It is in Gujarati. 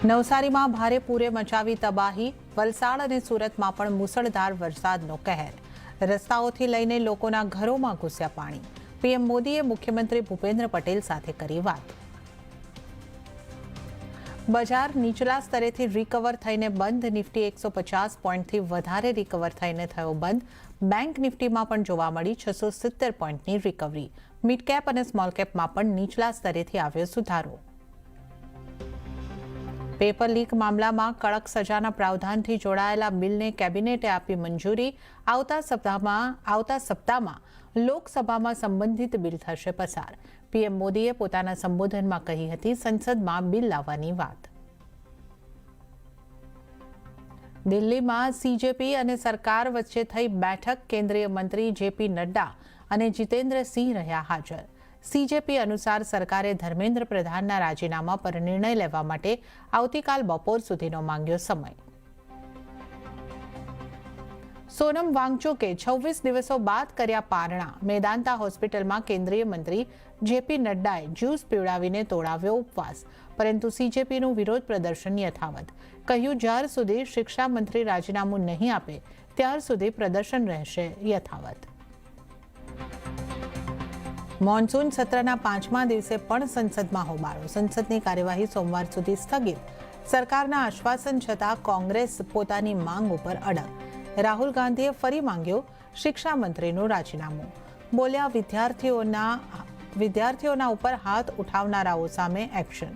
નવસારીમાં ભારે પૂરે મચાવી તબાહી, વલસાડ અને સુરતમાં પણ મુસળધાર વરસાદનો કહેર. રસ્તાઓથી લઈને લોકોના ઘરોમાં ઘૂસ્યા પાણી. પીએમ મોદીએ મુખ્યમંત્રી ભૂપેન્દ્ર પટેલ સાથે કરી વાત. બજાર નીચલા સ્તરેથી રિકવર થઈને બંધ. નિફ્ટી 150 પોઈન્ટથી વધારે રિકવર થઈને થયો બંધ. બેંક નિફ્ટીમાં પણ જોવા મળી 670 પોઈન્ટની રિકવરી. મિડ કેપ અને સ્મોલ કેપમાં પણ નીચલા સ્તરેથી આવ્યો સુધારો. પેપર લીક મામલામાં કડક સજાના પ્રાવધાનથી જોડાયેલા બિલને કેબિનેટે આપી મંજૂરી. આવતા સપ્તાહમાં લોકસભામાં સંબંધિત બિલ થશે પસાર. પીએમ મોદીએ પોતાના સંબોધનમાં કહી હતી સંસદમાં બિલ લાવવાની વાત. દિલ્હીમાં સીજેપી અને સરકાર વચ્ચે થઈ બેઠક. કેન્દ્રીય મંત્રી જેપી નડ્ડા અને જીતેન્દ્રસિંહ રહ્યા હાજર. સીજેપી અનુસાર સરકારે ધર્મેન્દ્ર પ્રધાનના રાજીનામા પર નિર્ણય લેવા માટે આવતીકાલ બપોર સુધીનો માંગ્યો સમય. સોનમ વાંગચુકે 26 દિવસો બાદ કર્યા પારણા. મેદાંતા હોસ્પિટલમાં કેન્દ્રીય મંત્રી જેપી નડ્ડાએ જ્યુસ પીવડાવીને તોડાવ્યો ઉપવાસ. પરંતુ સીજેપીનું વિરોધ પ્રદર્શન યથાવત. કહ્યું જ્યાર સુધી શિક્ષા મંત્રી રાજીનામું નહીં આપે ત્યાર સુધી પ્રદર્શન રહેશે યથાવત. મોન્સૂન સત્રના 5મા દિવસે પણ સંસદમાં હોબાળો. સંસદની કાર્યવાહી સોમવાર સુધી સ્થગિત. સરકારના આશ્વાસન છતાં કોંગ્રેસ પોતાની માંગ ઉપર અડગ. રાહુલ ગાંધીએ ફરી માંગ્યો શિક્ષા મંત્રીનું રાજીનામું. બોલ્યા વિદ્યાર્થીઓના ઉપર હાથ ઉઠાવનારાઓ સામે એક્શન.